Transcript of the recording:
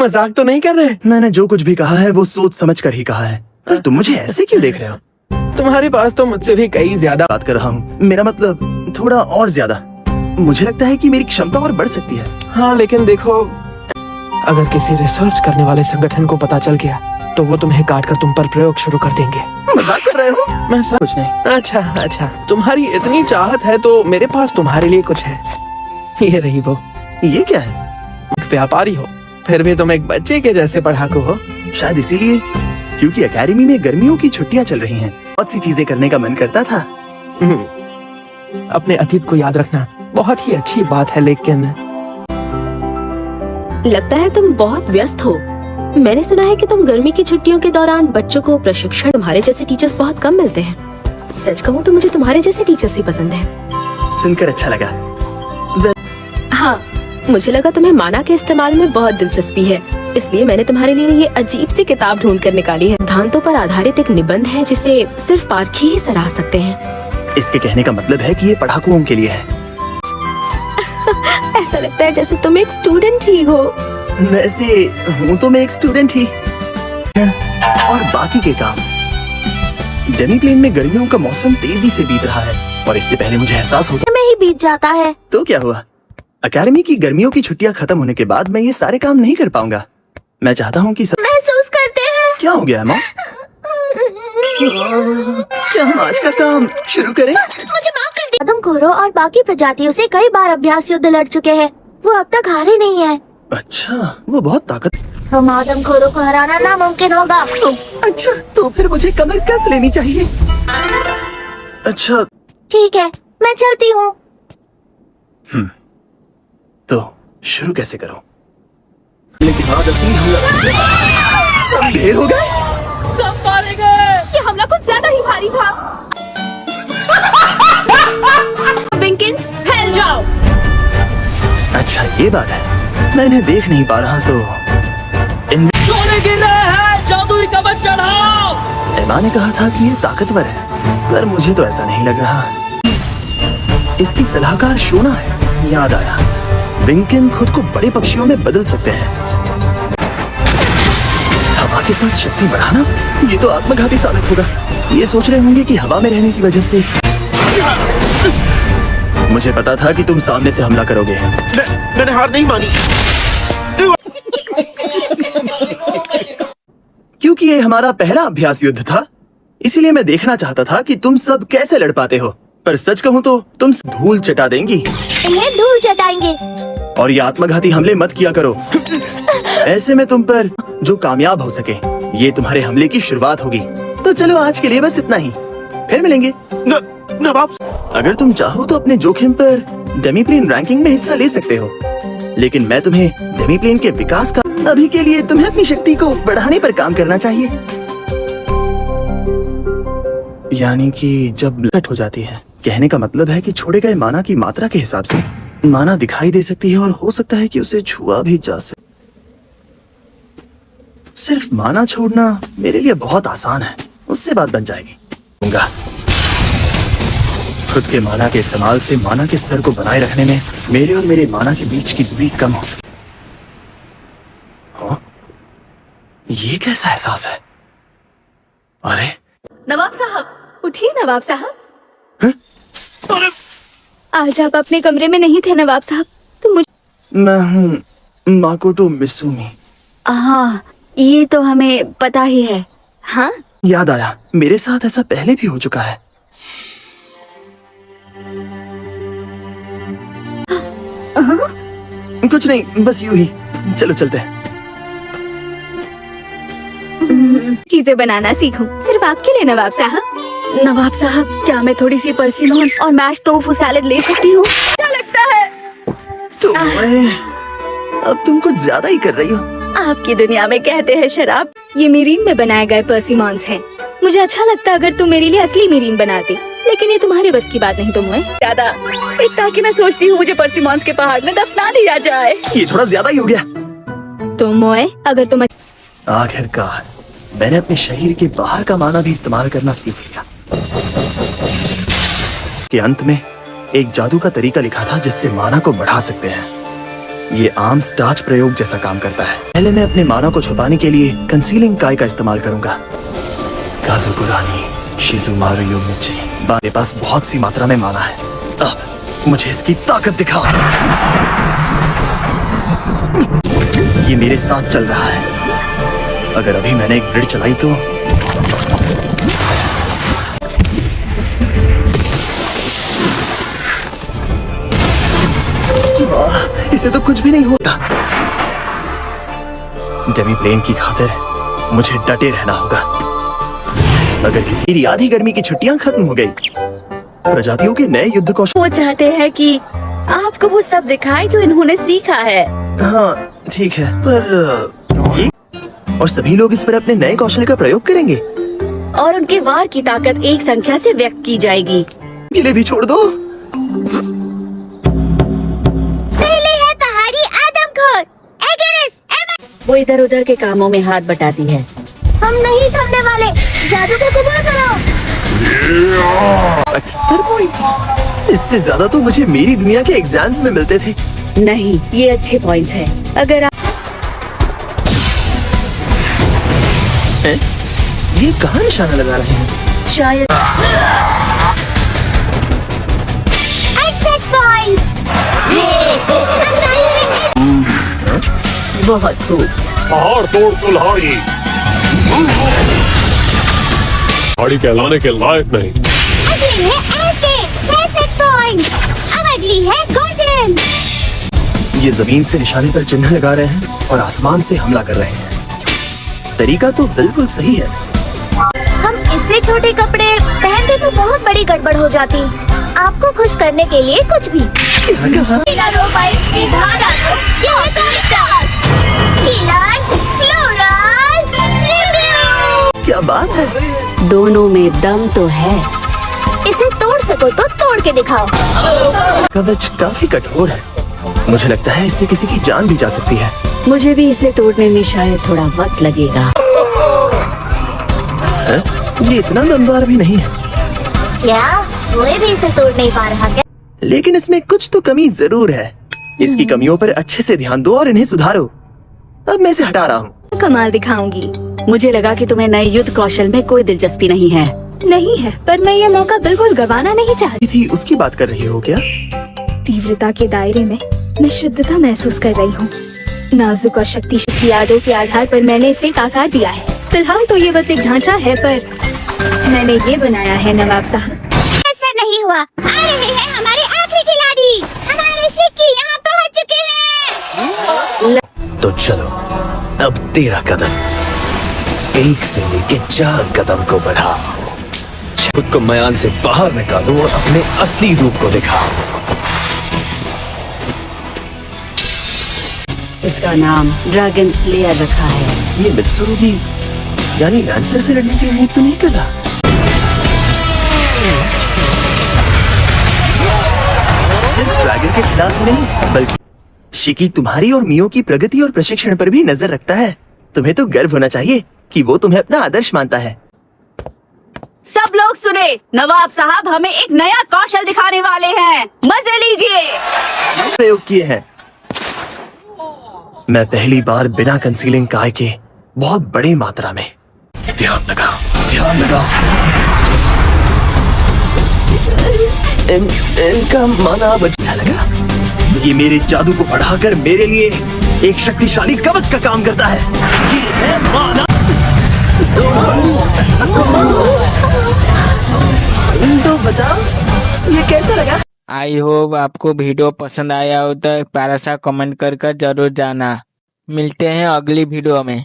मजाक तो नहीं कर रहे? मैंने जो कुछ भी कहा है वो सोच समझ कर ही कहा है। पर तुम मुझे ऐसे क्यों देख रहे हो? तुम्हारे पास तो मुझसे भी कई ज्यादा बात कर रहा हूँ, मेरा मतलब थोड़ा और ज्यादा। मुझे लगता है कि मेरी क्षमता और बढ़ सकती है। हाँ, लेकिन देखो, अगर किसी रिसर्च करने वाले संगठन को पता चल गया तो वो तुम्हें काट कर तुम पर प्रयोग शुरू कर देंगे। मजाक कर रहे हो? मैं सब कुछ नहीं। अच्छा, तुम्हारी इतनी चाहत है तो मेरे पास तुम्हारे लिए कुछ है। ये रही वो। ये क्या है? एक व्यापारी हो, फिर भी तुम एक बच्चे के जैसे पढ़ाकू हो। शायद इसीलिए, क्योंकि एकेडमी में गर्मियों की छुट्टियां चल रही हैं। बहुत सी चीजें करने का मन करता था। अपने अतीत को याद रखना बहुत ही अच्छी बात है, लेकिन लगता है तुम बहुत व्यस्त हो। मैंने सुना है कि तुम गर्मी की छुट्टियों के दौरान बच्चों को प्रशिक्षण, तुम्हारे जैसे टीचर्स बहुत कम मिलते हैं। सच कहूँ तो मुझे तुम्हारे जैसे टीचर्स ही पसंद है। सुनकर अच्छा लगा। हाँ, मुझे लगा तुम्हें माना के इस्तेमाल में बहुत दिलचस्पी है, इसलिए मैंने तुम्हारे लिए ये अजीब सी किताब ढूंढ कर निकाली है। सिद्धांतों पर आधारित एक निबंध है जिसे सिर्फ पारखी ही सराह सकते हैं। इसके कहने का मतलब है कि ये पढ़ाकुओं के लिए है। ऐसा लगता है जैसे तुम एक स्टूडेंट ही हो। वैसे हूँ तो मैं एक स्टूडेंट ही। और बाकी के काम। डेमी प्लेन में गर्मियों का मौसम तेजी से बीत रहा है और इससे पहले मुझे एहसास होता में ही बीत जाता है। तो क्या हुआ? अकेडमी की गर्मियों की छुट्टियां खत्म होने के बाद मैं ये सारे काम नहीं कर पाऊंगा। मैं चाहता हूँ कि महसूस करते हैं। क्या हो गया माँ? क्या हम आज का काम शुरू करें? मुझे माफ कर दे। आदमखोरों और बाकी प्रजातियों से कई बार अभ्यास युद्ध लड़ चुके हैं। वो अब तक हारे नहीं है। अच्छा, वो बहुत ताकत। हम आदमखोरों को हराना नामुमकिन होगा। अच्छा, तो फिर मुझे कमर कस लेनी चाहिए। अच्छा ठीक है, मैं चलती हूँ। तो शुरू कैसे करूं? लेकिन आज असली हमला सब ढेर हो गए। सब मारे गए। ये हमला कुछ ज्यादा ही भारी था। विंकिंस, फैल जाओ। अच्छा, ये बात है। मैं इन्हें देख नहीं पा रहा तो शोले गिर रहे हैं, जादुई कवच चढ़ाओ। एमा ने कहा था कि ये ताकतवर है, पर मुझे तो ऐसा नहीं लग रहा। इसकी सलाहकार शोना है। याद आया, विंकिन खुद को बड़े पक्षियों में बदल सकते हैं। हवा के साथ शक्ति बढ़ाना, ये तो आत्मघाती साबित होगा। ये सोच रहे होंगे कि हवा में रहने की वजह से। मुझे पता था कि तुम सामने से हमला करोगे। मैंने हार नहीं मानी। क्योंकि ये हमारा पहला अभ्यास युद्ध था, इसीलिए मैं देखना चाहता था कि तुम सब कैसे लड़ पाते हो। पर सच कहूँ तो तुम धूल चटा देंगी। इन्हें धूल चटाएंगे। और ये आत्मघाती हमले मत किया करो। ऐसे में तुम पर जो कामयाब हो सके, ये तुम्हारे हमले की शुरुआत होगी। तो चलो आज के लिए बस इतना ही, फिर मिलेंगे। नवाब, अगर तुम चाहो तो अपने जोखिम पर डेमी प्लेन रैंकिंग में हिस्सा ले सकते हो, लेकिन मैं तुम्हें डेमी प्लेन के विकास का, अभी के लिए तुम्हें अपनी शक्ति को बढ़ाने पर काम करना चाहिए। यानी कि जब कट हो जाती है, कहने का मतलब है कि छोड़े गए माना की मात्रा के हिसाब से माना दिखाई दे सकती है और हो सकता है कि उसे छुआ भी जा सके। सिर्फ माना छोड़ना मेरे लिए बहुत आसान है, उससे बात बन जाएगी। खुद के माना के इस्तेमाल से माना के स्तर को बनाए रखने में मेरे और मेरे माना के बीच की दूरी कम हो सके। हाँ? ये कैसा एहसास है? अरे नवाब साहब, उठिए नवाब साहब। अरे आज आप अपने कमरे में नहीं थे नवाब साहब, तो मुझे। मैं हूँ माकोटो मित्सुमी। हाँ, ये तो हमें पता ही है। हाँ, याद आया, मेरे साथ ऐसा पहले भी हो चुका है। कुछ नहीं, बस यूं ही। चलो चलते हैं। चीजें बनाना सीखूं, सिर्फ आपके लिए नवाब साहब। नवाब साहब, क्या मैं थोड़ी सी परसिमोन और मैश टोफू सैलेड ले सकती हूँ? क्या लगता है? तो अब तुम कुछ ज्यादा ही कर रही हो। आपकी दुनिया में कहते हैं शराब। ये मीरीन में बनाए गए परसिमोन्स हैं। मुझे अच्छा लगता अगर तुम मेरे लिए असली मीरीन बनाती, लेकिन ये तुम्हारे बस की बात नहीं। तुम ज्यादा इतना कि मैं सोचती हूँ मुझे परसिमोन्स के पहाड़ में दफना दिया जाए। ये थोड़ा ज्यादा ही हो गया। तुम मोए, अगर तुम आखिरकार मैंने अपने शरीर के बाहर का माना भी इस्तेमाल करना सीख लिया। के अंत में एक जादू का तरीका लिखा था जिससे माना को बढ़ा सकते हैं। ये आम स्टार्च प्रयोग जैसा काम करता है। पहले मैं अपने माना को छुपाने के लिए कंसीलिंग काई का इस्तेमाल करूंगा। काजुकुरानी शिजुमारू योमिची, मेरे पास बहुत सी मात्रा में माना है। मुझे इसकी ताकत दिखाओ। ये मेरे साथ चल रहा है। अगर अभी मैंने एक ग्रिड चलाई तो इसे तो कुछ भी नहीं होता। डेमी प्लेन की खातिर मुझे डटे रहना होगा। अगर किसी की आधी गर्मी की छुट्टियां खत्म हो गई, प्रजातियों के नए युद्ध कौशल। वो चाहते हैं कि आपको वो सब दिखाए जो इन्होंने सीखा है। हाँ ठीक है, पर ये और सभी लोग इस पर अपने नए कौशल का प्रयोग करेंगे और उनके वार की ताकत एक संख्या से व्यक्त की जाएगी। गिले भी छोड़ दो। पहले है पहाड़ी आदमखोर एगेरिस। वो इधर उधर के कामों में हाथ बटाती है। हम नहीं थमने वाले, जादू को कबूल करो। 78 पॉइंट्स, इससे ज्यादा तो मुझे मेरी दुनिया के एग्जाम्स में मिलते थे। नहीं, ये अच्छे पॉइंट्स हैं। अगर आप ये कहाँ निशाना लगा रहे हैं? शायद बहुत खूब। पहाड़ तोड़ कुल्हाड़ी, पहाड़ी कहलाने के लायक नहीं। अगली है अब अगली है गोल्डन। ये जमीन से निशाने पर चिन्ह लगा रहे हैं और आसमान से हमला कर रहे हैं। तरीका तो बिल्कुल सही है। हम इससे छोटे कपड़े पहनते तो बहुत बड़ी गड़बड़ हो जाती। आपको खुश करने के लिए कुछ भी। क्या कहा? क्या बात है? दोनों में दम तो है। इसे तोड़ सको तो तोड़ के दिखाओ। कवच काफी कठोर है। मुझे लगता है इससे किसी की जान भी जा सकती है। मुझे भी इसे तोड़ने में शायद थोड़ा वक्त लगेगा। ये इतना दमदार भी नहीं है। क्या कोई भी इसे तोड़ नहीं पा रहा क्या? लेकिन इसमें कुछ तो कमी जरूर है। इसकी कमियों पर अच्छे से ध्यान दो और इन्हें सुधारो। अब मैं इसे हटा रहा हूँ। कमाल दिखाऊंगी। मुझे लगा कि तुम्हें नए युद्ध कौशल में कोई दिलचस्पी नहीं है। नहीं है, पर मैं ये मौका बिल्कुल गंवाना नहीं चाहती थी। उसकी बात कर रही हो क्या? तीव्रता के दायरे में मैं शुद्धता महसूस कर रही हूँ। नाजुक और शक्तिशाली यादों के आधार पर मैंने इसे एक आकार दिया है। फिलहाल तो ये बस एक ढांचा है, पर मैंने ये बनाया है नवाब साहब। ऐसा नहीं हुआ। आ रहे हैं हमारे आखिरी खिलाड़ी, हमारे शिक्की यहाँ पहुँच चुके हैं। तो चलो, अब तेरा कदम 1 से लेके 4 कदम को बढ़ाओ। खुद को मयान से बाहर निकालो और अपने असली रूप को दिखाओ। इसका नाम ड्रैगन स्लेयर रखा है। ये मित्सुरुगी यानी लैंसर से लड़ने की उम्मीद तो नहीं कर रहा। सिर्फ ड्रैगन के खिलाफ ही नहीं, बल्कि शिकी तुम्हारी और मियो की प्रगति और प्रशिक्षण पर भी नजर रखता है। तुम्हें तो गर्व होना चाहिए कि वो तुम्हें अपना आदर्श मानता है। सब लोग सुने, नवाब साहब हमें एक नया कौशल दिखाने वाले हैं। मजे लीजिए। प्रयोग किए हैं। मैं पहली बार बिना कंसीलिंग काय के बहुत बड़ी मात्रा में ध्यान लगाओ। इनका माना अब अच्छा लगा। ये मेरे जादू को बढ़ाकर मेरे लिए एक शक्तिशाली कवच का काम करता है। ये है माना। तो बताओ ये कैसा लगा? आई होप आपको वीडियो पसंद आया हो तो प्यारा सा कमेंट कर जरूर जाना। मिलते हैं अगली वीडियो में।